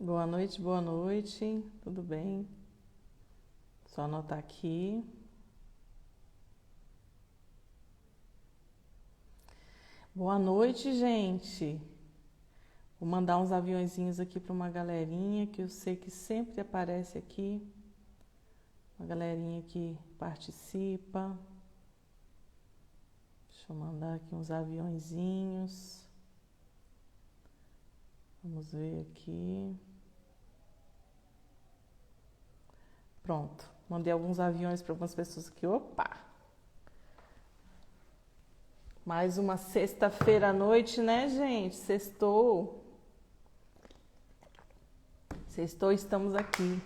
Boa noite, tudo bem? Só anotar aqui. Boa noite, gente. Vou mandar uns aviõezinhos aqui para uma galerinha que eu sei que sempre aparece aqui. Uma galerinha que participa. Deixa eu mandar aqui uns aviõezinhos. Vamos ver aqui. Pronto. Mandei alguns aviões para algumas pessoas aqui. Opa! Mais uma sexta-feira à noite, né, gente? Sextou. Sextou, estamos aqui.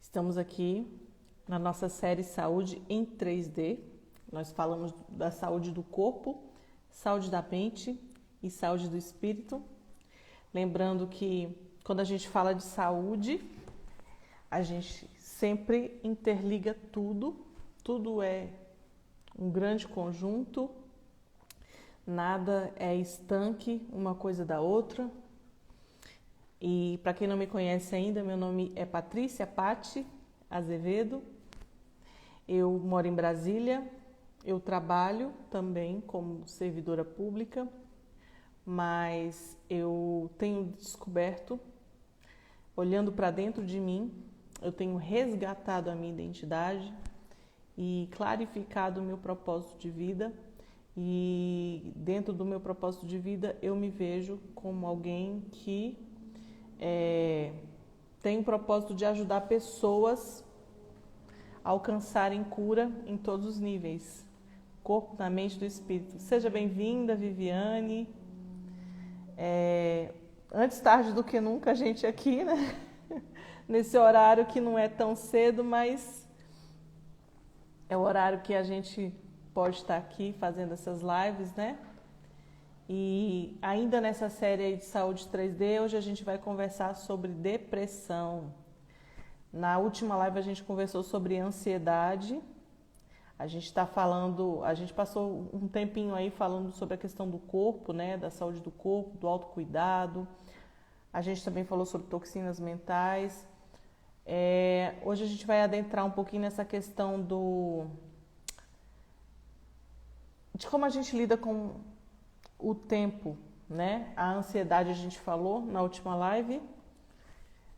Estamos aqui na nossa série Saúde em 3D. Nós falamos da saúde do corpo, saúde da mente e saúde do espírito. Lembrando que quando a gente fala de saúde, a gente sempre interliga tudo. Tudo é um grande conjunto. Nada é estanque uma coisa da outra. E para quem não me conhece ainda, meu nome é Patrícia Patti Azevedo. Eu moro em Brasília. Eu trabalho também como servidora pública, mas eu tenho descoberto, olhando para dentro de mim, eu tenho resgatado a minha identidade e clarificado o meu propósito de vida. E dentro do meu propósito de vida, eu me vejo como alguém que tem o propósito de ajudar pessoas a alcançarem cura em todos os níveis. Corpo, da mente e do espírito. Seja bem-vinda, Viviane. Antes tarde do que nunca, a gente aqui, né? Nesse horário que não é tão cedo, mas é o horário que a gente pode estar aqui fazendo essas lives, né? E ainda nessa série aí de saúde 3D, hoje a gente vai conversar sobre depressão. Na última live a gente conversou sobre ansiedade. A gente passou um tempinho aí falando sobre a questão do corpo, né? Da saúde do corpo, do autocuidado. A gente também falou sobre toxinas mentais. Hoje a gente vai adentrar um pouquinho nessa questão de como a gente lida com o tempo, né? A ansiedade a gente falou na última live.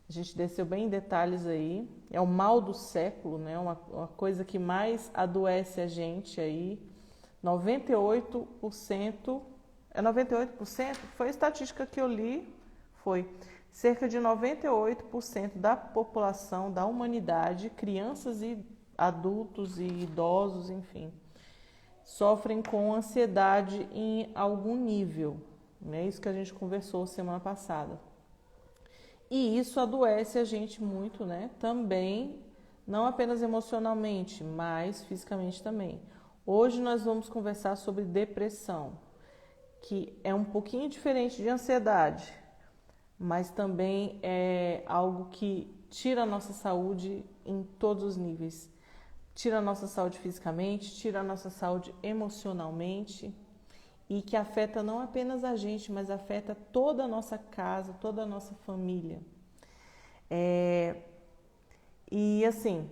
A gente desceu bem em detalhes aí. É o mal do século, né? Uma coisa que mais adoece a gente aí. 98%, 98%? Foi a estatística que eu li, foi cerca de 98% da população, da humanidade, crianças e adultos e idosos, enfim, sofrem com ansiedade em algum nível. É isso que a gente conversou semana passada. E isso adoece a gente muito, né? Também, não apenas emocionalmente, mas fisicamente também. Hoje nós vamos conversar sobre depressão, que é um pouquinho diferente de ansiedade, mas também é algo que tira a nossa saúde em todos os níveis. Tira a nossa saúde fisicamente, tira a nossa saúde emocionalmente e que afeta não apenas a gente, mas afeta toda a nossa casa, toda a nossa família. E assim,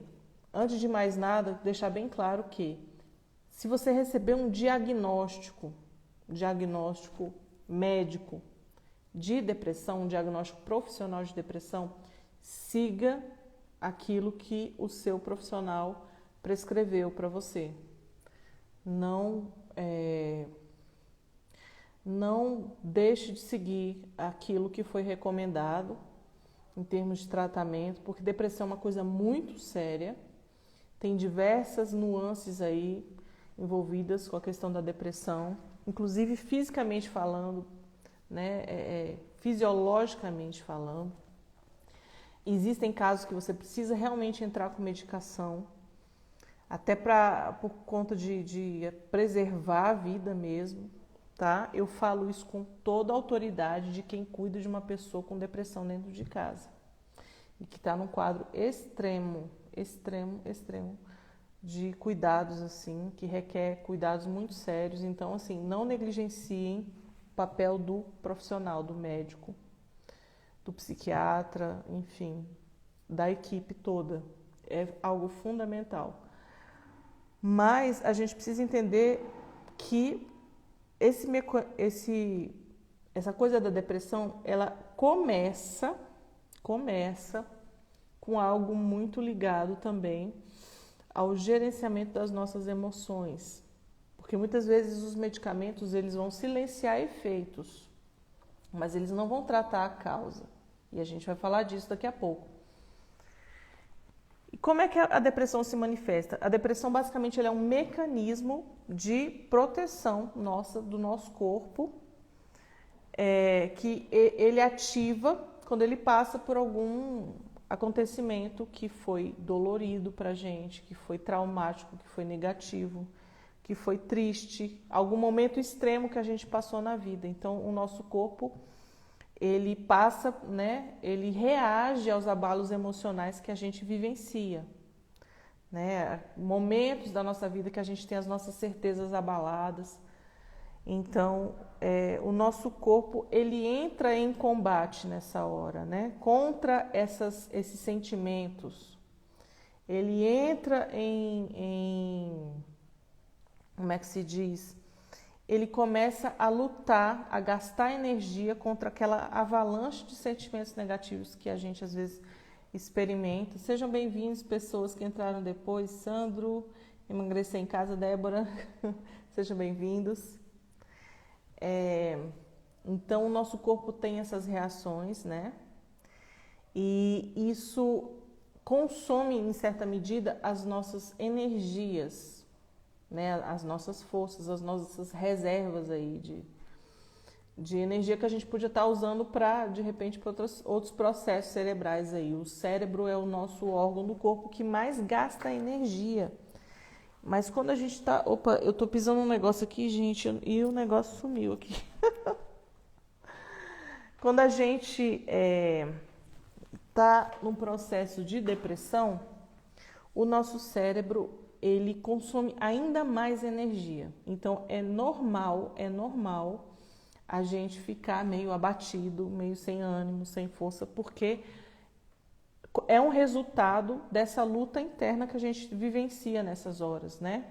antes de mais nada, deixar bem claro que se você receber um diagnóstico médico de depressão, um diagnóstico profissional de depressão, siga aquilo que o seu profissional prescreveu para você. Não deixe de seguir aquilo que foi recomendado em termos de tratamento, porque depressão é uma coisa muito séria, tem diversas nuances aí envolvidas com a questão da depressão, inclusive fisicamente falando, né, fisiologicamente falando. Existem casos que você precisa realmente entrar com medicação, até por conta de preservar a vida mesmo, tá? Eu falo isso com toda a autoridade de quem cuida de uma pessoa com depressão dentro de casa e que está num quadro extremo de cuidados, assim, que requer cuidados muito sérios. Então, assim, não negligenciem o papel do profissional, do médico, do psiquiatra, enfim, da equipe toda. É algo fundamental. Mas a gente precisa entender que essa coisa da depressão, ela começa com algo muito ligado também ao gerenciamento das nossas emoções. Porque muitas vezes os medicamentos, eles vão silenciar efeitos, mas eles não vão tratar a causa. E a gente vai falar disso daqui a pouco. E como é que a depressão se manifesta? A depressão, basicamente, ela é um mecanismo de proteção do nosso corpo, que ele ativa quando ele passa por algum acontecimento que foi dolorido para a gente, que foi traumático, que foi negativo, que foi triste, algum momento extremo que a gente passou na vida. Então, o nosso corpo, ele passa, né? Ele reage aos abalos emocionais que a gente vivencia, né? Momentos da nossa vida que a gente tem as nossas certezas abaladas. Então, o nosso corpo, ele entra em combate nessa hora, né? Contra esses sentimentos. Ele entra como é que se diz? Ele começa a lutar, a gastar energia contra aquela avalanche de sentimentos negativos que a gente às vezes experimenta. Sejam bem-vindos, pessoas que entraram depois. Sandro, Emagrecer em Casa, Débora, sejam bem-vindos. Então, o nosso corpo tem essas reações, né? E isso consome, em certa medida, as nossas energias, né? As nossas forças, as nossas reservas aí de energia que a gente podia estar usando para, de repente, para outros processos cerebrais aí. O cérebro é o nosso órgão do corpo que mais gasta energia. Mas quando a gente tá... Opa, eu tô pisando um negócio aqui, gente, e o negócio sumiu aqui. Quando a gente tá num processo de depressão, o nosso cérebro, ele consome ainda mais energia. Então, é normal a gente ficar meio abatido, meio sem ânimo, sem força, porque é um resultado dessa luta interna que a gente vivencia nessas horas, né?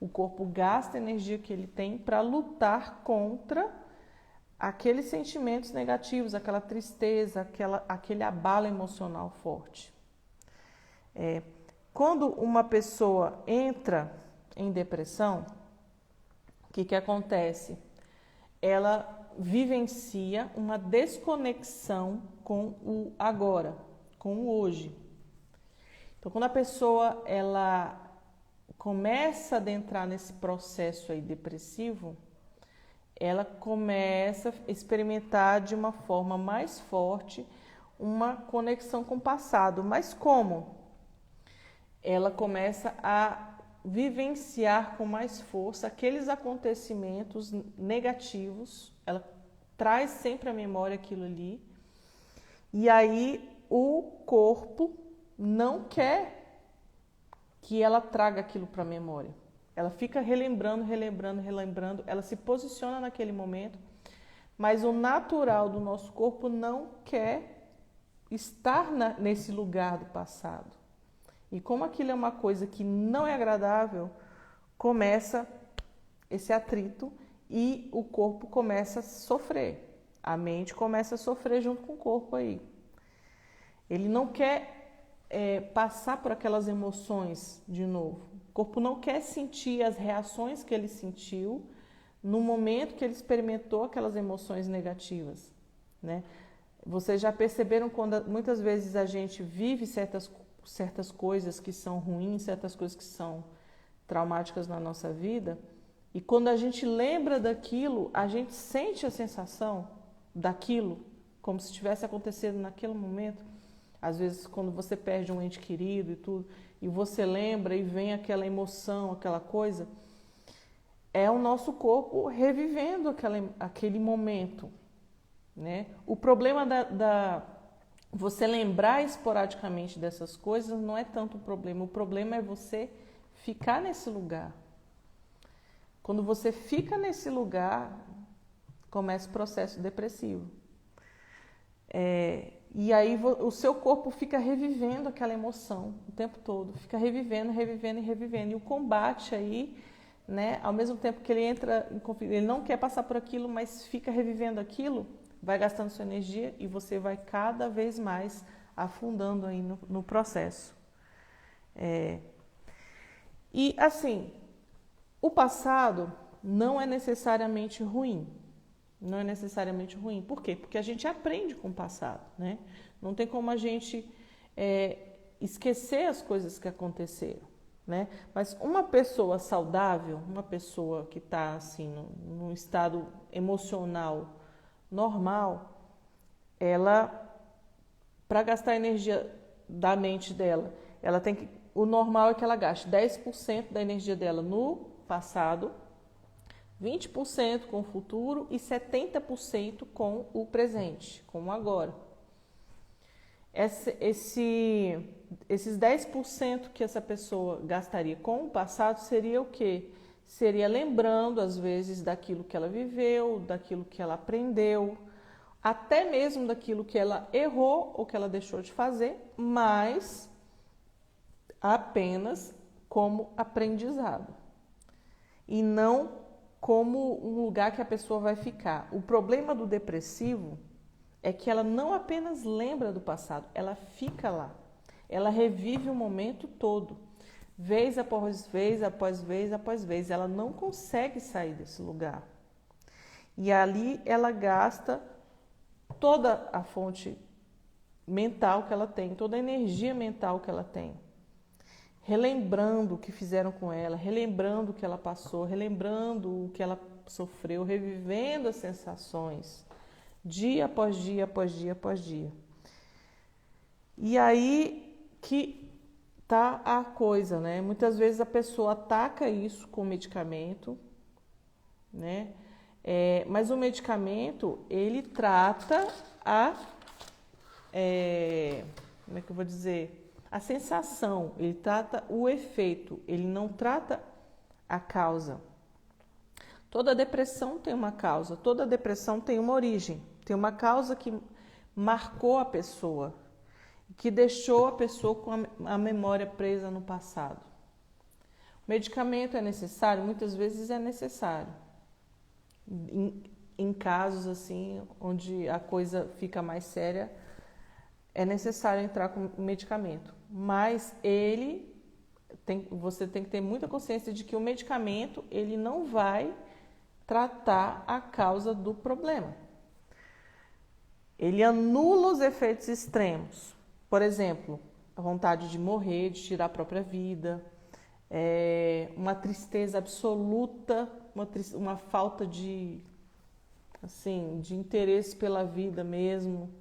O corpo gasta a energia que ele tem para lutar contra aqueles sentimentos negativos, aquela tristeza, aquele abalo emocional forte. Quando uma pessoa entra em depressão, o que acontece? Ela vivencia uma desconexão com o agora, com o hoje. Então, quando a pessoa ela começa a adentrar nesse processo aí depressivo, ela começa a experimentar de uma forma mais forte uma conexão com o passado. Mas como? Ela começa a vivenciar com mais força aqueles acontecimentos negativos, ela traz sempre à memória aquilo ali, e aí o corpo não quer que ela traga aquilo para a memória. Ela fica relembrando, ela se posiciona naquele momento, mas o natural do nosso corpo não quer estar nesse lugar do passado. E como aquilo é uma coisa que não é agradável, começa esse atrito e o corpo começa a sofrer. A mente começa a sofrer junto com o corpo aí. Ele não quer passar por aquelas emoções de novo. O corpo não quer sentir as reações que ele sentiu no momento que ele experimentou aquelas emoções negativas, né? Vocês já perceberam quando muitas vezes a gente vive certas coisas que são ruins, certas coisas que são traumáticas na nossa vida, e quando a gente lembra daquilo, a gente sente a sensação daquilo, como se tivesse acontecido naquele momento. Às vezes, quando você perde um ente querido e tudo, e você lembra e vem aquela emoção, aquela coisa, é o nosso corpo revivendo aquele momento, né? O problema você lembrar esporadicamente dessas coisas não é tanto um problema. O problema é você ficar nesse lugar. Quando você fica nesse lugar, começa o processo depressivo. E aí o seu corpo fica revivendo aquela emoção o tempo todo, fica revivendo, revivendo e revivendo. E o combate aí, né, ao mesmo tempo que ele entra em conflito, ele não quer passar por aquilo, mas fica revivendo aquilo, vai gastando sua energia e você vai cada vez mais afundando aí no processo. E assim, o passado não é necessariamente ruim. Não é necessariamente ruim. Por quê? Porque a gente aprende com o passado, né? Não tem como a gente esquecer as coisas que aconteceram, né? Mas uma pessoa saudável, uma pessoa que está assim, num estado emocional normal, ela, para gastar a energia da mente dela, ela tem que, o normal é que ela gaste 10% da energia dela no passado, 20% com o futuro e 70% com o presente, com o agora. Esses 10% que essa pessoa gastaria com o passado seria o quê? Seria lembrando, às vezes, daquilo que ela viveu, daquilo que ela aprendeu, até mesmo daquilo que ela errou ou que ela deixou de fazer, mas apenas como aprendizado. E não como um lugar que a pessoa vai ficar. O problema do depressivo é que ela não apenas lembra do passado, ela fica lá. Ela revive o momento todo, vez após vez, após vez, após vez. Ela não consegue sair desse lugar. E ali ela gasta toda a fonte mental que ela tem, toda a energia mental que ela tem. Relembrando o que fizeram com ela, relembrando o que ela passou, relembrando o que ela sofreu, revivendo as sensações, dia após dia, após dia, após dia. E aí que tá a coisa, né? Muitas vezes a pessoa ataca isso com medicamento, né? Mas o medicamento, ele trata como é que eu vou dizer? A sensação, ele trata o efeito, ele não trata a causa. Toda depressão tem uma causa, toda depressão tem uma origem, tem uma causa que marcou a pessoa, que deixou a pessoa com a memória presa no passado. O medicamento é necessário? Muitas vezes é necessário. Em casos assim, onde a coisa fica mais séria, é necessário entrar com medicamento. Mas você tem que ter muita consciência de que o medicamento, ele não vai tratar a causa do problema. Ele anula os efeitos extremos. Por exemplo, a vontade de morrer, de tirar a própria vida, uma tristeza absoluta, uma falta de interesse pela vida mesmo.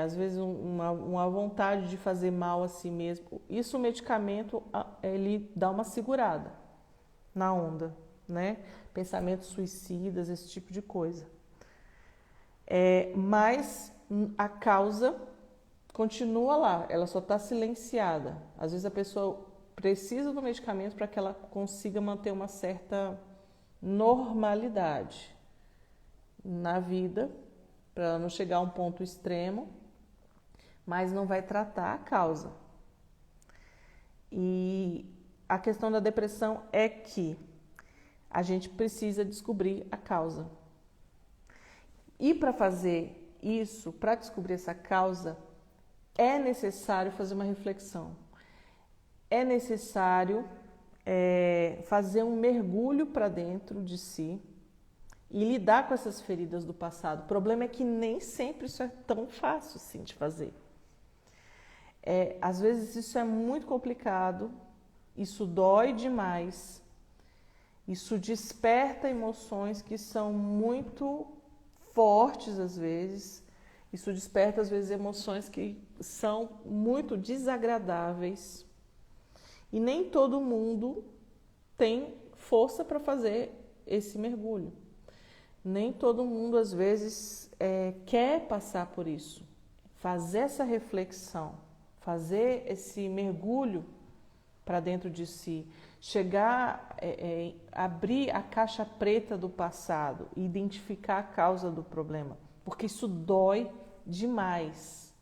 Às vezes uma vontade de fazer mal a si mesmo. Isso o medicamento, ele dá uma segurada na onda, né? Pensamentos suicidas, esse tipo de coisa. Mas a causa continua lá, ela só está silenciada. Às vezes a pessoa precisa do medicamento para que ela consiga manter uma certa normalidade na vida, para ela não chegar a um ponto extremo, mas não vai tratar a causa. E a questão da depressão é que a gente precisa descobrir a causa. E para fazer isso, para descobrir essa causa, é necessário fazer uma reflexão. É necessário fazer um mergulho para dentro de si e lidar com essas feridas do passado. O problema é que nem sempre isso é tão fácil assim de fazer. Às vezes isso é muito complicado, isso dói demais, isso desperta emoções que são muito fortes às vezes, isso desperta às vezes emoções que são muito desagradáveis e nem todo mundo tem força para fazer esse mergulho. Nem todo mundo, às vezes, quer passar por isso. Fazer essa reflexão, fazer esse mergulho para dentro de si, chegar, abrir a caixa preta do passado e identificar a causa do problema. Porque isso dói demais.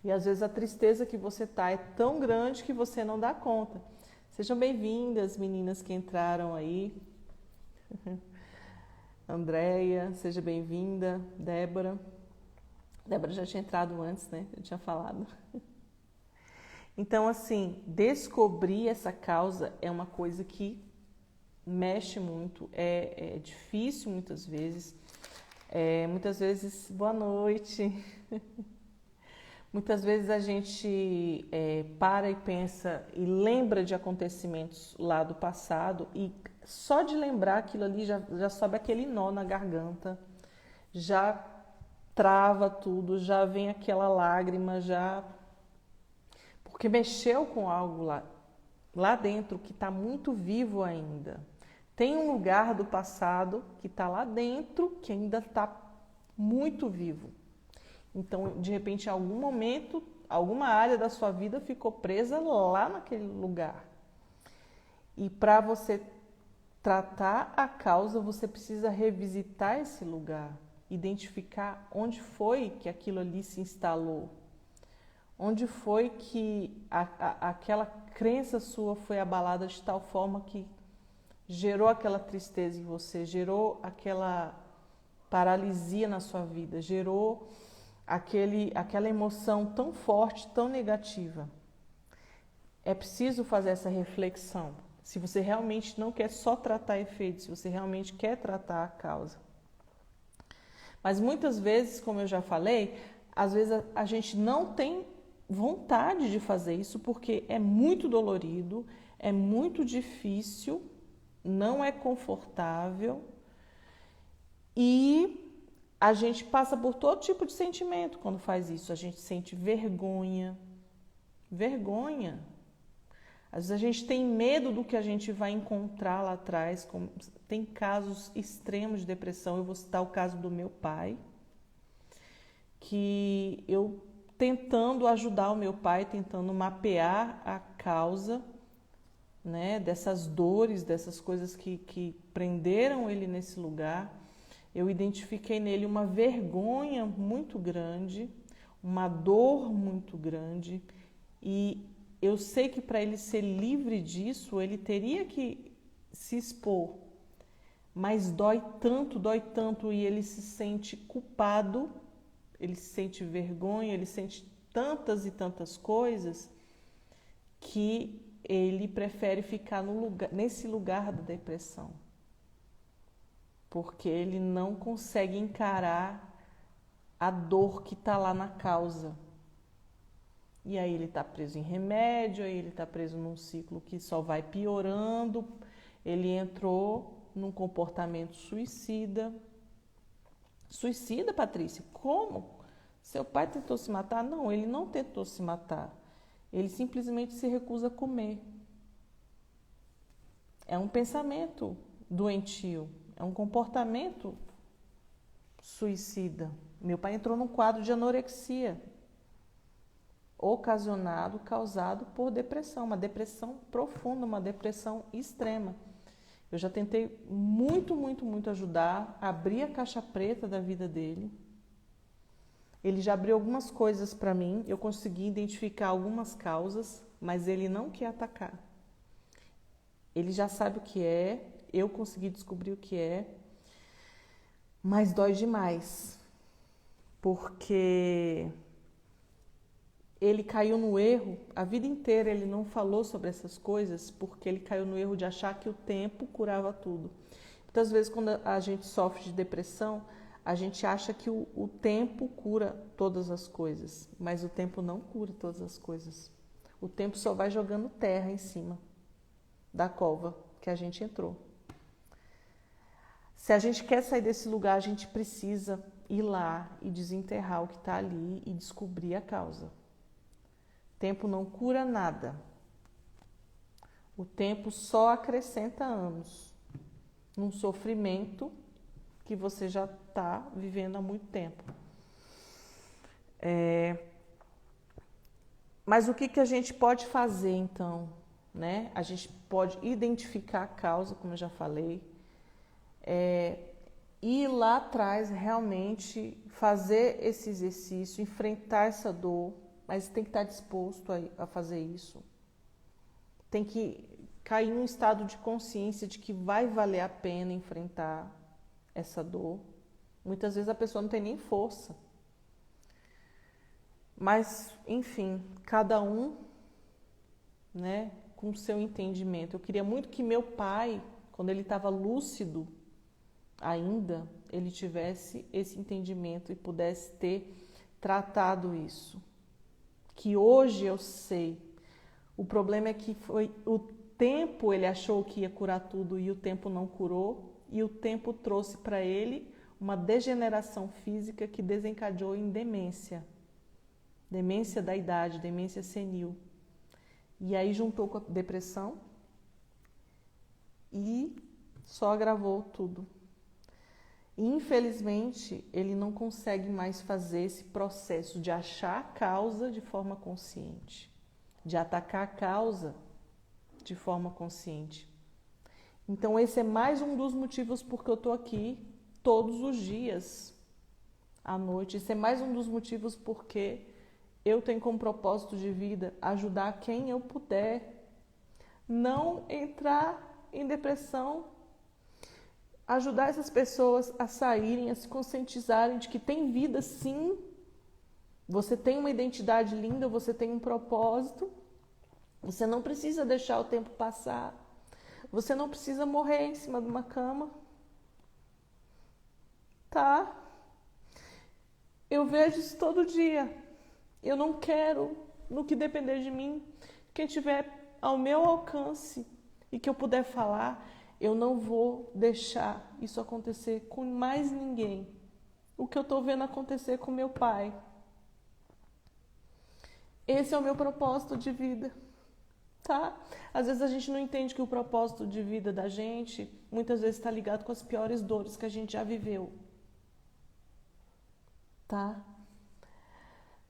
E às vezes a tristeza que você tá é tão grande que você não dá conta. Sejam bem-vindas, meninas que entraram aí. Andréia, seja bem-vinda. Débora. Débora já tinha entrado antes, né? Eu tinha falado. Então, assim, descobrir essa causa é uma coisa que mexe muito, é difícil muitas vezes. Muitas vezes, boa noite. Muitas vezes a gente para e pensa e lembra de acontecimentos lá do passado e só de lembrar aquilo ali já sobe aquele nó na garganta, já trava tudo, já vem aquela lágrima, já... Porque mexeu com algo lá dentro que está muito vivo ainda. Tem um lugar do passado que está lá dentro que ainda está muito vivo. Então, de repente, em algum momento, alguma área da sua vida ficou presa lá naquele lugar. E para você tratar a causa, você precisa revisitar esse lugar, identificar onde foi que aquilo ali se instalou, onde foi que aquela crença sua foi abalada de tal forma que gerou aquela tristeza em você, gerou aquela paralisia na sua vida, gerou aquela emoção tão forte, tão negativa. É preciso fazer essa reflexão. Se você realmente não quer só tratar efeitos, se você realmente quer tratar a causa. Mas muitas vezes, como eu já falei, às vezes a gente não tem vontade de fazer isso porque é muito dolorido, é muito difícil, não é confortável e a gente passa por todo tipo de sentimento quando faz isso. A gente sente vergonha. Às vezes a gente tem medo do que a gente vai encontrar lá atrás. Tem casos extremos de depressão. Eu vou citar o caso do meu pai, que eu tentando ajudar o meu pai, tentando mapear a causa, né, dessas dores, dessas coisas que prenderam ele nesse lugar. Eu identifiquei nele uma vergonha muito grande, uma dor muito grande, e eu sei que para ele ser livre disso, ele teria que se expor, mas dói tanto, e ele se sente culpado, ele se sente vergonha, ele sente tantas e tantas coisas que ele prefere ficar nesse lugar da depressão. Porque ele não consegue encarar a dor que está lá na causa. E aí ele está preso em remédio, aí ele está preso num ciclo que só vai piorando. Ele entrou num comportamento suicida. Suicida, Patrícia? Como? Seu pai tentou se matar? Não, ele não tentou se matar. Ele simplesmente se recusa a comer. É um pensamento doentio. É um comportamento suicida. Meu pai entrou num quadro de anorexia, causado por depressão, uma depressão profunda, uma depressão extrema. Eu já tentei muito ajudar, abrir a caixa preta da vida dele. Ele já abriu algumas coisas para mim, eu consegui identificar algumas causas, mas ele não quer atacar. Ele já sabe o que é, eu consegui descobrir o que é, mas dói demais, porque ele caiu no erro, a vida inteira ele não falou sobre essas coisas, porque ele caiu no erro de achar que o tempo curava tudo. Muitas vezes quando a gente sofre de depressão, a gente acha que o tempo cura todas as coisas, mas o tempo não cura todas as coisas. O tempo só vai jogando terra em cima da cova que a gente entrou. Se a gente quer sair desse lugar, a gente precisa ir lá e desenterrar o que está ali e descobrir a causa. O tempo não cura nada. O tempo só acrescenta anos num sofrimento que você já está vivendo há muito tempo. Mas o que a gente pode fazer então? Né? A gente pode identificar a causa, como eu já falei, ir lá atrás, realmente fazer esse exercício, enfrentar essa dor, mas tem que estar disposto a fazer isso. Tem que cair num estado de consciência de que vai valer a pena enfrentar essa dor. Muitas vezes a pessoa não tem nem força. Mas, enfim, cada um, né, com o seu entendimento. Eu queria muito que meu pai, quando ele estava lúcido ainda, ele tivesse esse entendimento e pudesse ter tratado isso. Que hoje eu sei. O problema é que foi o tempo, ele achou que ia curar tudo e o tempo não curou, e o tempo trouxe para ele uma degeneração física que desencadeou em demência. Demência da idade, demência senil. E aí juntou com a depressão e só agravou tudo. Infelizmente, ele não consegue mais fazer esse processo de achar a causa de forma consciente, de atacar a causa de forma consciente. Então, esse é mais um dos motivos porque eu estou aqui todos os dias à noite. Esse é mais um dos motivos porque eu tenho como propósito de vida ajudar quem eu puder, não entrar em depressão, ajudar essas pessoas a saírem, a se conscientizarem de que tem vida sim, você tem uma identidade linda, você tem um propósito, você não precisa deixar o tempo passar, você não precisa morrer em cima de uma cama, tá? Eu vejo isso todo dia. Eu não quero, no que depender de mim, quem tiver ao meu alcance e que eu puder falar, eu não vou deixar isso acontecer com mais ninguém. O que eu estou vendo acontecer com meu pai. Esse é o meu propósito de vida, tá? Às vezes a gente não entende que o propósito de vida da gente, muitas vezes está ligado com as piores dores que a gente já viveu, tá?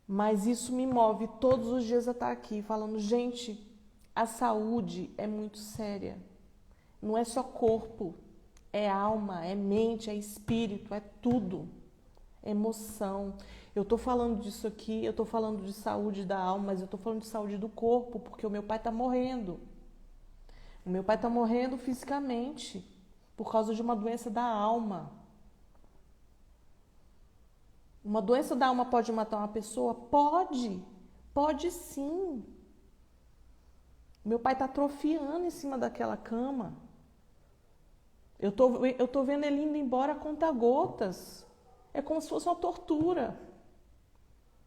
Mas isso me move todos os dias a estar aqui falando, gente, a saúde é muito séria. Não é só corpo, é alma, é mente, é espírito, é tudo. É emoção. Eu estou falando disso aqui, eu estou falando de saúde da alma, mas eu estou falando de saúde do corpo, porque o meu pai está morrendo. O meu pai está morrendo fisicamente, por causa de uma doença da alma. Uma doença da alma pode matar uma pessoa? Pode sim. Meu pai está atrofiando em cima daquela cama. Eu tô vendo ele indo embora a conta-gotas. É como se fosse uma tortura.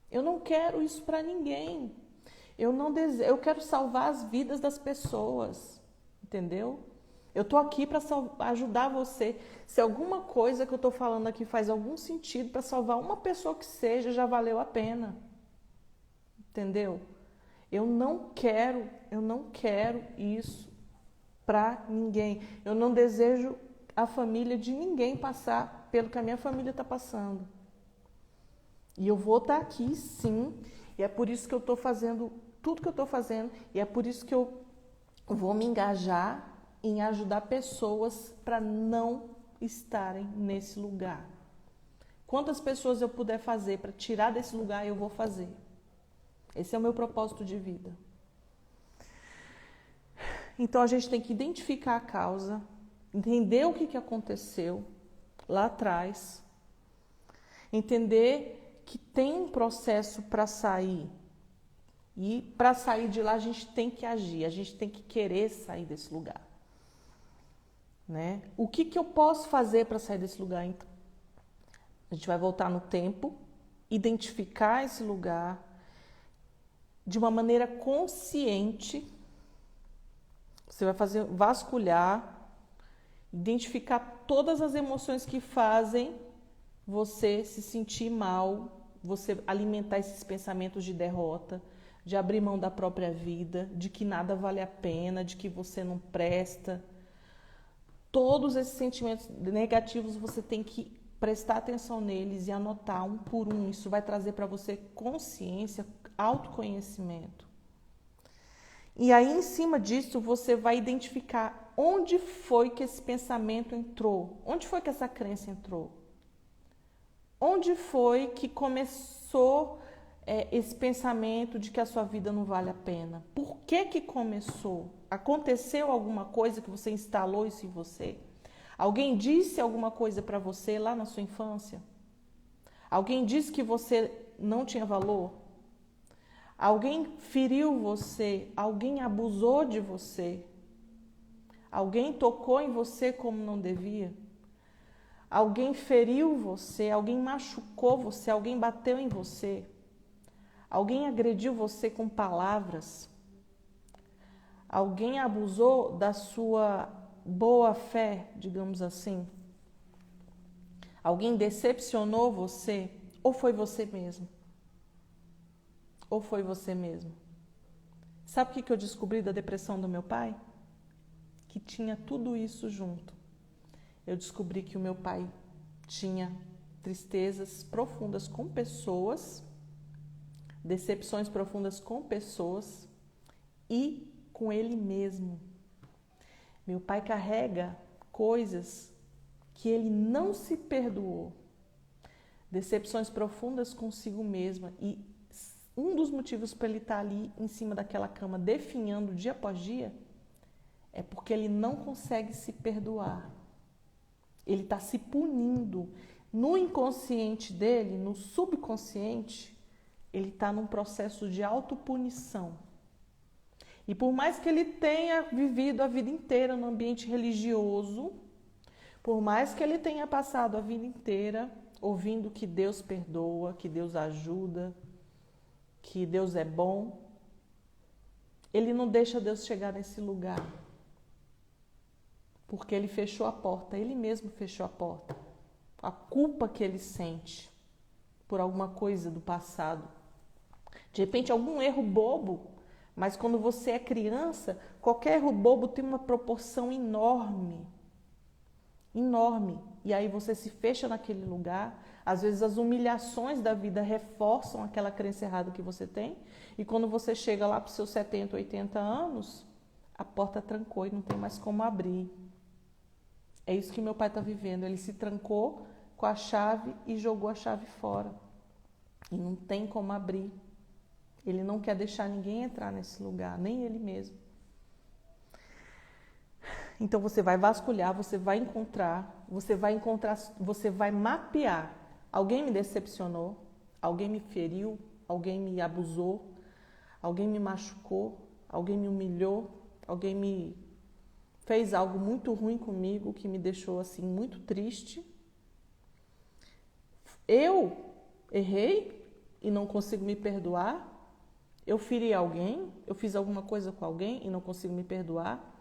Eu não quero isso para ninguém. Eu quero salvar as vidas das pessoas. Entendeu? Eu tô aqui para ajudar você. Se alguma coisa que eu tô falando aqui faz algum sentido para salvar uma pessoa que seja, já valeu a pena. Entendeu? Eu não quero isso para ninguém. Eu não desejo a família de ninguém passar pelo que a minha família está passando. E eu vou estar aqui, sim, e é por isso que eu estou fazendo tudo que eu estou fazendo, e é por isso que eu vou me engajar em ajudar pessoas para não estarem nesse lugar. Quantas pessoas eu puder fazer para tirar desse lugar, eu vou fazer. Esse é o meu propósito de vida. Então a gente tem que identificar a causa, entender o que aconteceu lá atrás, entender que tem um processo para sair. E para sair de lá a gente tem que agir, a gente tem que querer sair desse lugar. Né? O que eu posso fazer para sair desse lugar, então? A gente vai voltar no tempo, identificar esse lugar de uma maneira consciente. Você vai vasculhar, identificar todas as emoções que fazem você se sentir mal, você alimentar esses pensamentos de derrota, de abrir mão da própria vida, de que nada vale a pena, de que você não presta. Todos esses sentimentos negativos você tem que prestar atenção neles e anotar um por um. Isso vai trazer para você consciência, autoconhecimento. E aí, em cima disso, você vai identificar onde foi que esse pensamento entrou? Onde foi que essa crença entrou? Onde foi que começou esse pensamento de que a sua vida não vale a pena? Por que que começou? Aconteceu alguma coisa que você instalou isso em você? Alguém disse alguma coisa para você lá na sua infância? Alguém disse que você não tinha valor? Alguém feriu você? Alguém abusou de você? Alguém tocou em você como não devia? Alguém feriu você? Alguém machucou você? Alguém bateu em você? Alguém agrediu você com palavras? Alguém abusou da sua boa fé, digamos assim? Alguém decepcionou você? Ou foi você mesmo? Ou foi você mesmo? Sabe o que eu descobri da depressão do meu pai? Que tinha tudo isso junto. Eu descobri que o meu pai tinha tristezas profundas com pessoas, decepções profundas com pessoas e com ele mesmo. Meu pai carrega coisas que ele não se perdoou, decepções profundas consigo mesma, e um dos motivos para ele estar ali em cima daquela cama definhando dia após dia é porque ele não consegue se perdoar. Ele está se punindo. No inconsciente dele, no subconsciente, ele está num processo de autopunição. E por mais que ele tenha vivido a vida inteira no ambiente religioso, por mais que ele tenha passado a vida inteira ouvindo que Deus perdoa, que Deus ajuda, que Deus é bom, ele não deixa Deus chegar nesse lugar. Porque ele fechou a porta, ele mesmo fechou a porta. A culpa que ele sente por alguma coisa do passado. De repente, algum erro bobo, mas quando você é criança, qualquer erro bobo tem uma proporção enorme. Enorme. E aí você se fecha naquele lugar. Às vezes as humilhações da vida reforçam aquela crença errada que você tem. E quando você chega lá para os seus 70, 80 anos, a porta trancou e não tem mais como abrir. É isso que meu pai está vivendo. Ele se trancou com a chave e jogou a chave fora. E não tem como abrir. Ele não quer deixar ninguém entrar nesse lugar, nem ele mesmo. Então você vai vasculhar, você vai encontrar, você vai mapear. Alguém me decepcionou, alguém me feriu, alguém me abusou, alguém me machucou, alguém me humilhou, alguém me fez algo muito ruim comigo, que me deixou assim muito triste. Eu errei e não consigo me perdoar. Eu feri alguém, eu fiz alguma coisa com alguém e não consigo me perdoar.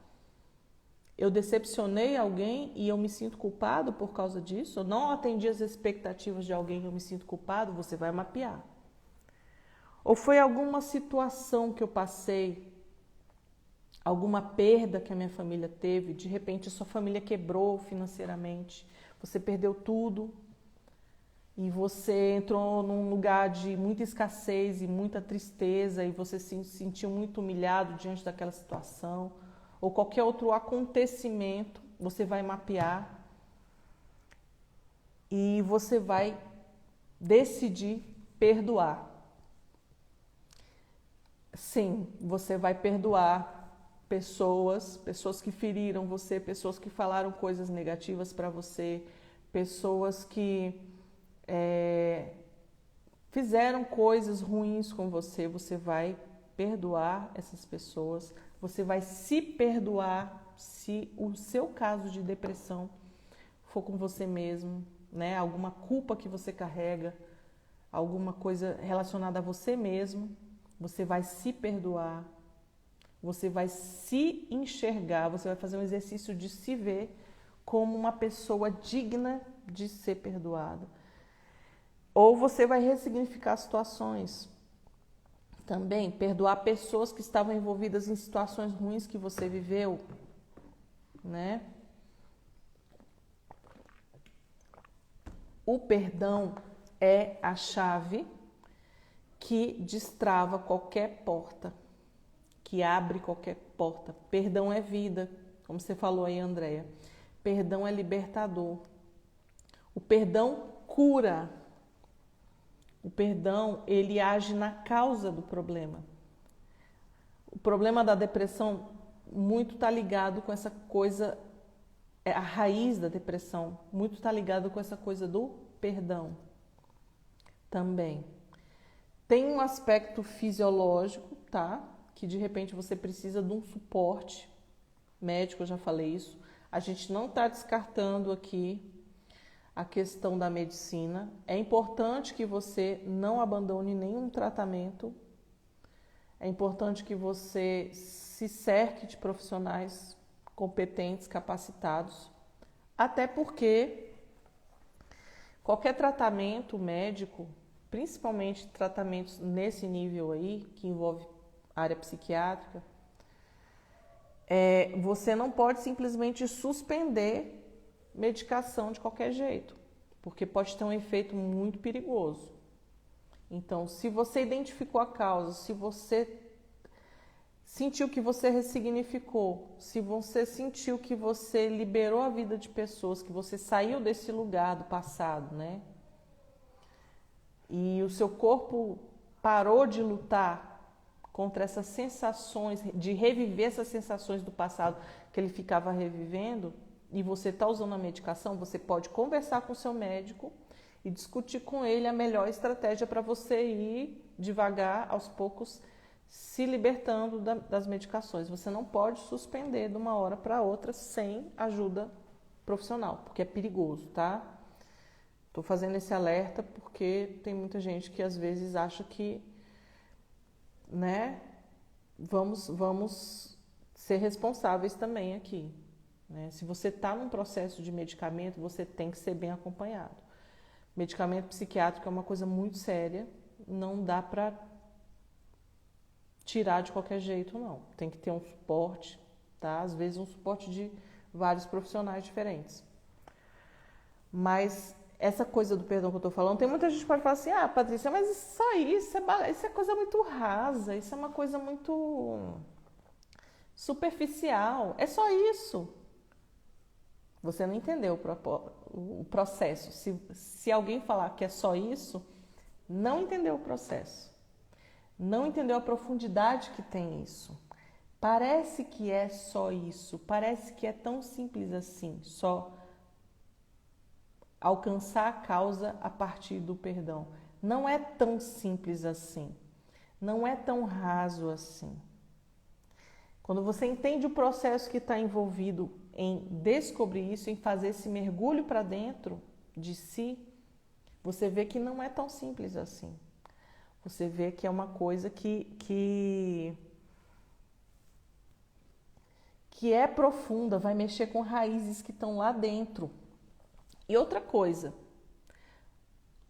Eu decepcionei alguém e eu me sinto culpado por causa disso. Eu não atendi as expectativas de alguém e eu me sinto culpado. Você vai mapear. Ou foi alguma situação que eu passei, alguma perda que a minha família teve, de repente a sua família quebrou financeiramente, você perdeu tudo e você entrou num lugar de muita escassez e muita tristeza e você se sentiu muito humilhado diante daquela situação, ou qualquer outro acontecimento, você vai mapear e você vai decidir perdoar. Sim, você vai perdoar pessoas que feriram você, pessoas que falaram coisas negativas para você, pessoas que fizeram coisas ruins com você. Você vai perdoar essas pessoas, você vai se perdoar se o seu caso de depressão for com você mesmo, né? Alguma culpa que você carrega, alguma coisa relacionada a você mesmo, você vai se perdoar. Você vai se enxergar, você vai fazer um exercício de se ver como uma pessoa digna de ser perdoada. Ou você vai ressignificar situações. Também perdoar pessoas que estavam envolvidas em situações ruins que você viveu, né? O perdão é a chave que destrava qualquer porta, que abre qualquer porta. Perdão é vida. como você falou aí, Andréia. Perdão é libertador. O perdão cura. O perdão, ele age na causa do problema. O problema da depressão muito está ligado com essa coisa, a raiz da depressão, muito está ligado com essa coisa do perdão também. Tem um aspecto fisiológico, tá? Que de repente você precisa de um suporte médico, eu já falei isso. A gente não está descartando aqui a questão da medicina. É importante que você não abandone nenhum tratamento. É importante que você se cerque de profissionais competentes, capacitados. Até porque qualquer tratamento médico, principalmente tratamentos nesse nível aí, que envolve área psiquiátrica, você não pode simplesmente suspender medicação de qualquer jeito, porque pode ter um efeito muito perigoso. Então, se você identificou a causa, se você sentiu que você ressignificou, se você sentiu que você liberou a vida de pessoas, que você saiu desse lugar do passado, né? E o seu corpo parou de lutar contra essas sensações, de reviver essas sensações do passado que ele ficava revivendo, e você está usando a medicação, você pode conversar com o seu médico e discutir com ele a melhor estratégia para você ir devagar, aos poucos, se libertando das medicações. Você não pode suspender de uma hora para outra sem ajuda profissional, porque é perigoso, tá? Estou fazendo esse alerta porque tem muita gente que às vezes acha que, né, vamos ser responsáveis também aqui. Né? Se você está num processo de medicamento, você tem que ser bem acompanhado. Medicamento psiquiátrico é uma coisa muito séria, não dá para tirar de qualquer jeito, não. Tem que ter um suporte, tá? Às vezes um suporte de vários profissionais diferentes. Mas essa coisa do perdão que eu estou falando, tem muita gente que pode falar assim, ah, Patrícia, mas isso é coisa muito rasa, isso é uma coisa muito superficial, é só isso. Você não entendeu o processo. Se alguém falar que é só isso, não entendeu o processo. Não entendeu a profundidade que tem isso. Parece que é só isso, parece que é tão simples assim, só alcançar a causa a partir do perdão. Não é tão simples assim, não é tão raso assim. Quando você entende o processo que está envolvido em descobrir isso, em fazer esse mergulho para dentro de si, você vê que não é tão simples assim. Você vê que é uma coisa que é profunda, vai mexer com raízes que estão lá dentro. E outra coisa,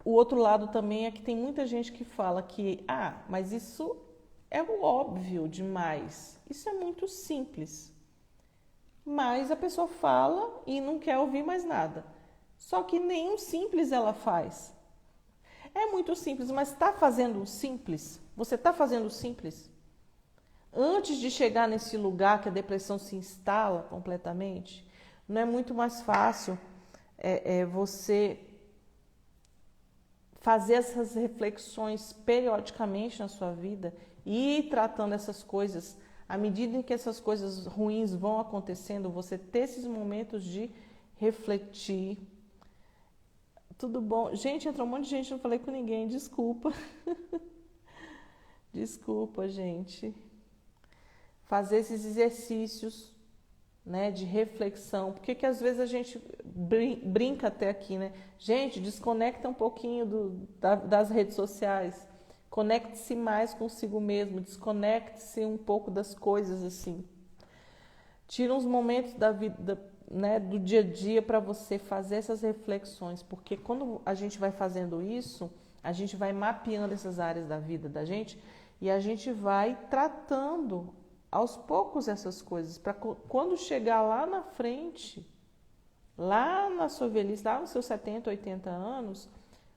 o outro lado também é que tem muita gente que fala que, mas isso é o óbvio demais, isso é muito simples. Mas a pessoa fala e não quer ouvir mais nada. Só que nenhum simples ela faz. É muito simples, mas está fazendo o simples? Você está fazendo o simples? Antes de chegar nesse lugar que a depressão se instala completamente, não é muito mais fácil você fazer essas reflexões periodicamente na sua vida e ir tratando essas coisas, à medida em que essas coisas ruins vão acontecendo, você ter esses momentos de refletir. Tudo bom? Gente, entrou um monte de gente, não falei com ninguém, desculpa. Desculpa, gente. Fazer esses exercícios, né, de reflexão. Por que às vezes a gente brinca até aqui, né? Gente, desconecta um pouquinho das redes sociais. Conecte-se mais consigo mesmo. Desconecte-se um pouco das coisas, assim. Tira uns momentos da vida, né, do dia a dia para você fazer essas reflexões. Porque quando a gente vai fazendo isso, a gente vai mapeando essas áreas da vida da gente e a gente vai tratando aos poucos essas coisas, para quando chegar lá na frente, lá na sua velhice, lá nos seus 70, 80 anos,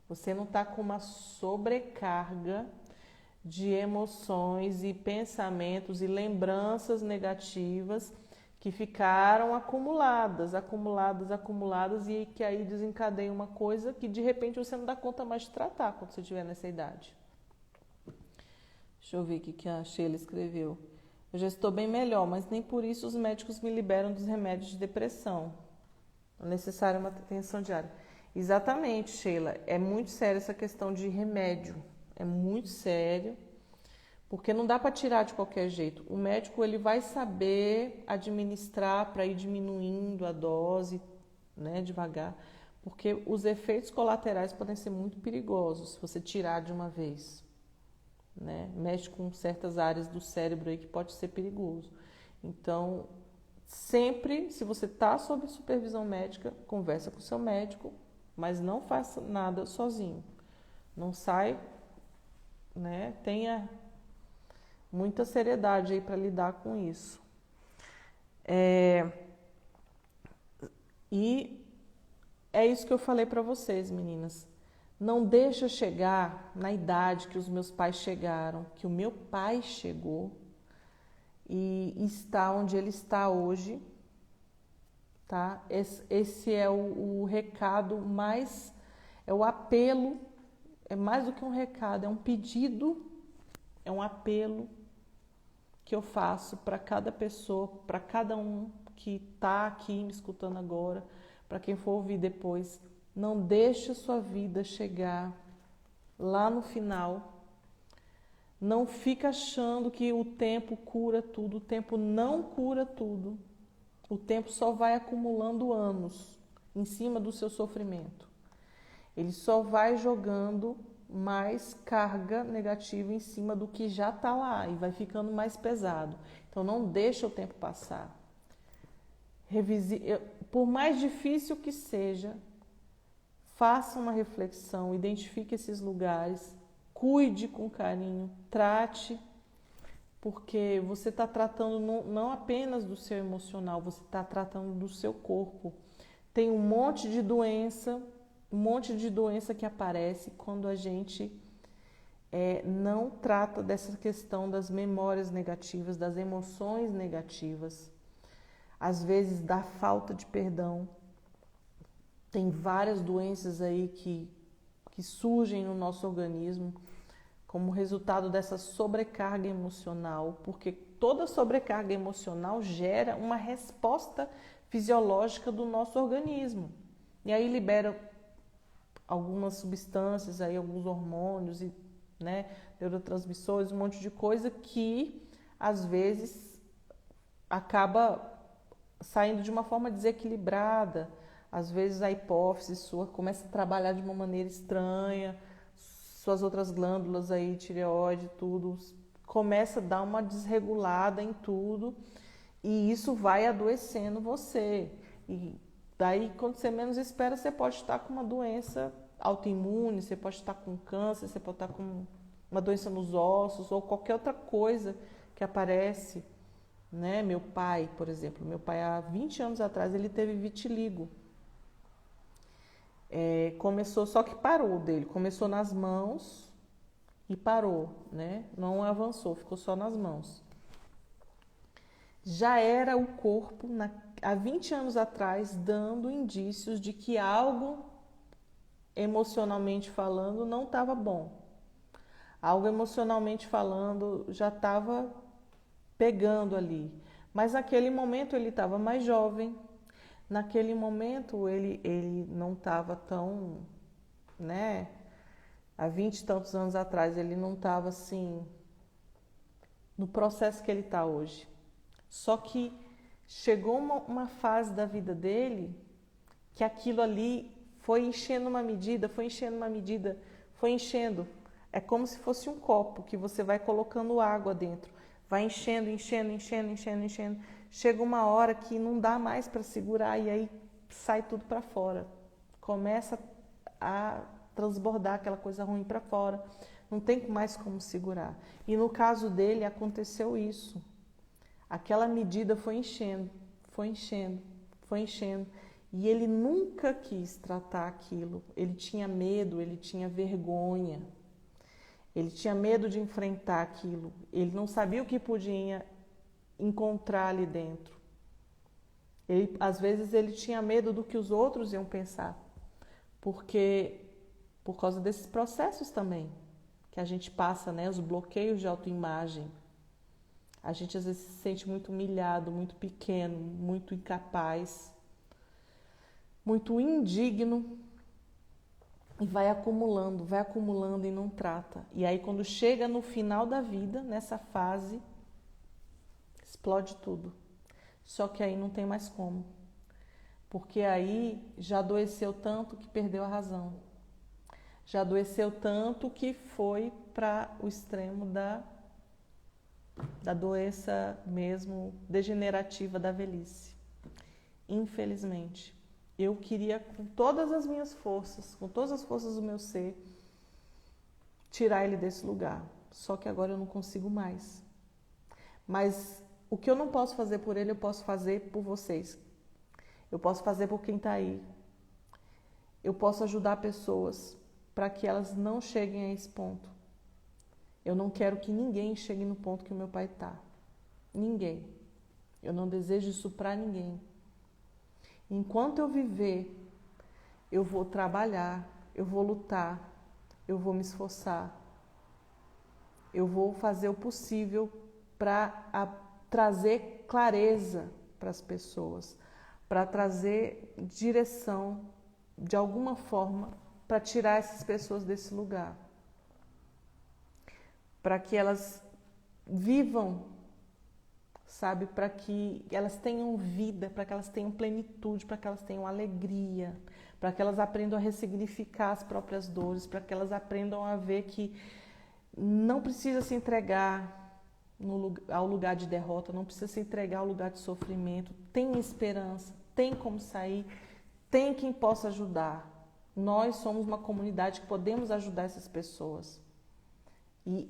você não está com uma sobrecarga de emoções e pensamentos e lembranças negativas que ficaram acumuladas, e que aí desencadeia uma coisa que de repente você não dá conta mais de tratar quando você estiver nessa idade. Deixa eu ver o que a Sheila escreveu. Eu já estou bem melhor, mas nem por isso os médicos me liberam dos remédios de depressão. É necessária uma atenção diária. Exatamente, Sheila. É muito sério essa questão de remédio. É muito sério, porque não dá para tirar de qualquer jeito. O médico ele vai saber administrar para ir diminuindo a dose, né, devagar, porque os efeitos colaterais podem ser muito perigosos se você tirar de uma vez. Né? Mexe com certas áreas do cérebro aí que pode ser perigoso. Então, sempre, se você está sob supervisão médica, conversa com o seu médico, mas não faça nada sozinho. Não sai, né? Tenha muita seriedade aí para lidar com isso. E é isso que eu falei para vocês, meninas. Não deixa chegar na idade que os meus pais chegaram, que o meu pai chegou e está onde ele está hoje, tá? Esse é o recado mais, é o apelo, é mais do que um recado, é um pedido, é um apelo que eu faço para cada pessoa, para cada um que está aqui me escutando agora, para quem for ouvir depois. Não deixe a sua vida chegar lá no final. Não fica achando que o tempo cura tudo. O tempo não cura tudo. O tempo só vai acumulando anos em cima do seu sofrimento. Ele só vai jogando mais carga negativa em cima do que já está lá e vai ficando mais pesado. Então não deixa o tempo passar. Por mais difícil que seja, faça uma reflexão, identifique esses lugares, cuide com carinho, trate, porque você está tratando não apenas do seu emocional, você está tratando do seu corpo. Tem um monte de doença que aparece quando a gente não trata dessa questão das memórias negativas, das emoções negativas, às vezes da falta de perdão. Tem várias doenças aí que surgem no nosso organismo como resultado dessa sobrecarga emocional, porque toda sobrecarga emocional gera uma resposta fisiológica do nosso organismo. E aí libera algumas substâncias, aí, alguns hormônios, e, né, neurotransmissores, um monte de coisa que às vezes acaba saindo de uma forma desequilibrada. Às vezes a hipófise sua começa a trabalhar de uma maneira estranha, suas outras glândulas aí, tireoide, tudo, começa a dar uma desregulada em tudo e isso vai adoecendo você. E daí, quando você menos espera, você pode estar com uma doença autoimune, você pode estar com câncer, você pode estar com uma doença nos ossos ou qualquer outra coisa que aparece. Né? Meu pai, por exemplo, há 20 anos atrás, ele teve vitiligo. Começou, só que parou dele, começou nas mãos e parou, né? Não avançou, ficou só nas mãos. Já era o corpo, há 20 anos atrás, dando indícios de que algo, emocionalmente falando, não estava bom. Algo emocionalmente falando já estava pegando ali. Mas naquele momento ele estava mais jovem. Naquele momento ele não estava tão, né? Há 20 e tantos anos atrás ele não estava assim no processo que ele está hoje. Só que chegou uma fase da vida dele que aquilo ali foi enchendo uma medida, foi enchendo. É como se fosse um copo que você vai colocando água dentro. Vai enchendo. Chega uma hora que não dá mais para segurar e aí sai tudo para fora. Começa a transbordar aquela coisa ruim para fora. Não tem mais como segurar. E no caso dele aconteceu isso. Aquela medida foi enchendo. E ele nunca quis tratar aquilo. Ele tinha medo, ele tinha vergonha. Ele tinha medo de enfrentar aquilo. Ele não sabia o que podia encontrar ali dentro. Às vezes ele tinha medo do que os outros iam pensar, porque por causa desses processos também que a gente passa, né? Os bloqueios de autoimagem. A gente às vezes se sente muito humilhado, muito pequeno, muito incapaz, muito indigno e vai acumulando e não trata. E aí quando chega no final da vida, nessa fase, explode tudo. Só que aí não tem mais como. Porque aí já adoeceu tanto que perdeu a razão. Já adoeceu tanto que foi para o extremo da doença mesmo degenerativa da velhice. Infelizmente, eu queria com todas as minhas forças, com todas as forças do meu ser, tirar ele desse lugar. Só que agora eu não consigo mais. Mas o que eu não posso fazer por ele, eu posso fazer por vocês. Eu posso fazer por quem está aí. Eu posso ajudar pessoas para que elas não cheguem a esse ponto. Eu não quero que ninguém chegue no ponto que o meu pai está. Ninguém. Eu não desejo isso para ninguém. Enquanto eu viver, eu vou trabalhar, eu vou lutar, eu vou me esforçar. Eu vou fazer o possível para trazer clareza para as pessoas, para trazer direção de alguma forma para tirar essas pessoas desse lugar. Para que elas vivam, sabe? Para que elas tenham vida, para que elas tenham plenitude, para que elas tenham alegria, para que elas aprendam a ressignificar as próprias dores, para que elas aprendam a ver que não precisa se entregar ao lugar de derrota, não precisa se entregar ao lugar de sofrimento, tem esperança, tem como sair, tem quem possa ajudar. Nós somos uma comunidade que podemos ajudar essas pessoas. E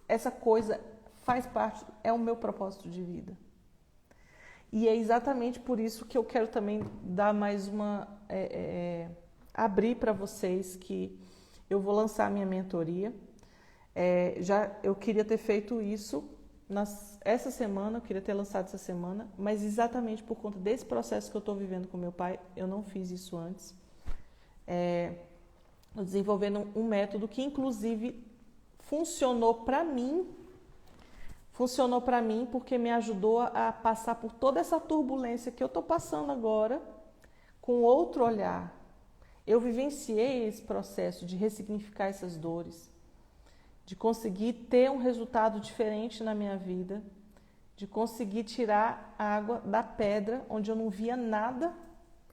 essa coisa faz parte, é o meu propósito de vida. E é exatamente por isso que eu quero também dar mais abrir para vocês que eu vou lançar a minha mentoria. Eu queria ter feito isso essa semana, eu queria ter lançado essa semana, mas exatamente por conta desse processo que eu estou vivendo com meu pai, eu não fiz isso antes. Desenvolvendo um método que inclusive funcionou para mim porque me ajudou a passar por toda essa turbulência que eu estou passando agora com outro olhar. Eu vivenciei esse processo de ressignificar essas dores, de conseguir ter um resultado diferente na minha vida, de conseguir tirar a água da pedra onde eu não via nada,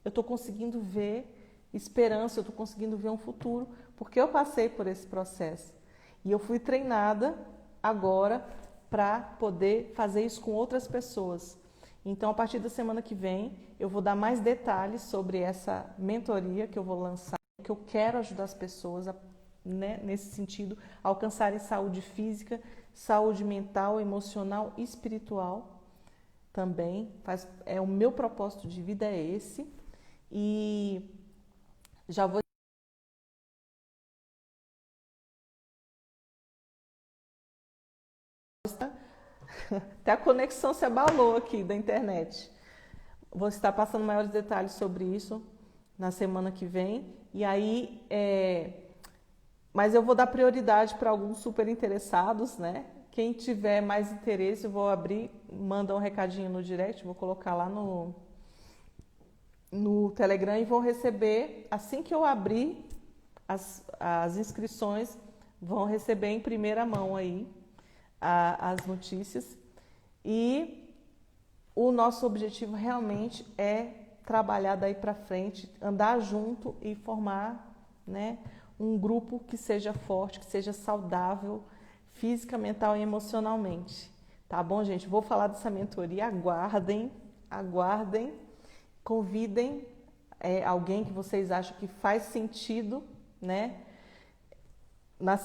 eu estou conseguindo ver esperança, eu estou conseguindo ver um futuro, porque eu passei por esse processo. E eu fui treinada agora para poder fazer isso com outras pessoas. Então, a partir da semana que vem, eu vou dar mais detalhes sobre essa mentoria que eu vou lançar, que eu quero ajudar as pessoas a, né, nesse sentido, a alcançarem saúde física, saúde mental, emocional e espiritual também. O meu propósito de vida é esse. E já vou até a conexão se abalou aqui da internet. Vou estar passando maiores detalhes sobre isso na semana que vem. E aí, mas eu vou dar prioridade para alguns super interessados, né? Quem tiver mais interesse, eu vou abrir, manda um recadinho no direct, vou colocar lá no Telegram e vão receber, assim que eu abrir as inscrições, vão receber em primeira mão aí as notícias. E o nosso objetivo realmente é trabalhar daí para frente, andar junto e formar, né, um grupo que seja forte, que seja saudável, física, mental e emocionalmente. Tá bom, gente? Vou falar dessa mentoria, aguardem, convidem alguém que vocês acham que faz sentido, né?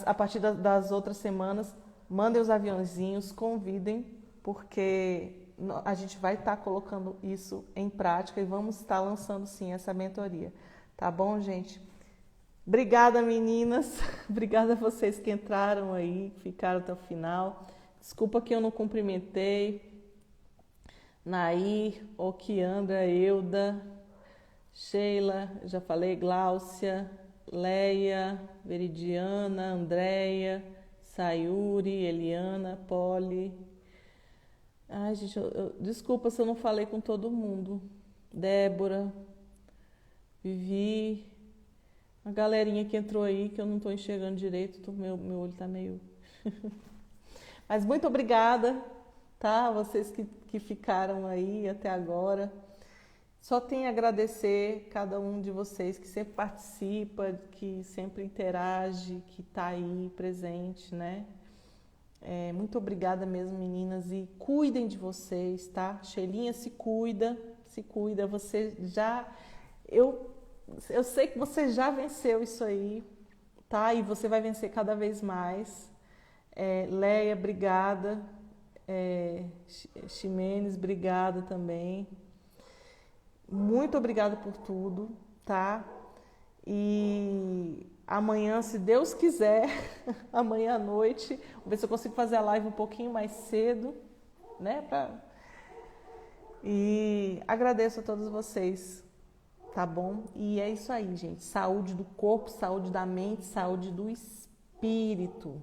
A partir das outras semanas, mandem os aviãozinhos, convidem, porque a gente vai estar colocando isso em prática e vamos estar lançando sim essa mentoria. Tá bom, gente? Obrigada, meninas. Obrigada a vocês que entraram aí, que ficaram até o final. Desculpa que eu não cumprimentei. Nair, Okiandra, Euda, Sheila, já falei, Gláucia, Leia, Veridiana, Andréia, Sayuri, Eliana, Poli. Ai, gente, desculpa se eu não falei com todo mundo. Débora, Vivi, a galerinha que entrou aí que eu não estou enxergando direito, meu olho tá meio. Mas muito obrigada, tá? Vocês que ficaram aí até agora. Só tenho a agradecer cada um de vocês que sempre participa, que sempre interage, que está aí presente, né? Muito obrigada mesmo, meninas, e cuidem de vocês, tá? Sheilinha, se cuida, você já... Eu sei que você já venceu isso aí, tá? E você vai vencer cada vez mais. Leia, obrigada. Ximenes, obrigada também. Muito obrigada por tudo, tá? E amanhã, se Deus quiser, amanhã à noite, vou ver se eu consigo fazer a live um pouquinho mais cedo, né? E agradeço a todos vocês, tá bom? E é isso aí, gente. Saúde do corpo, saúde da mente, saúde do espírito.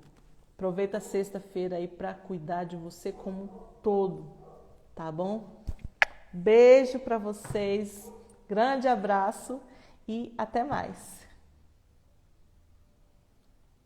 Aproveita a sexta-feira aí para cuidar de você como um todo, tá bom? Beijo para vocês, grande abraço e até mais.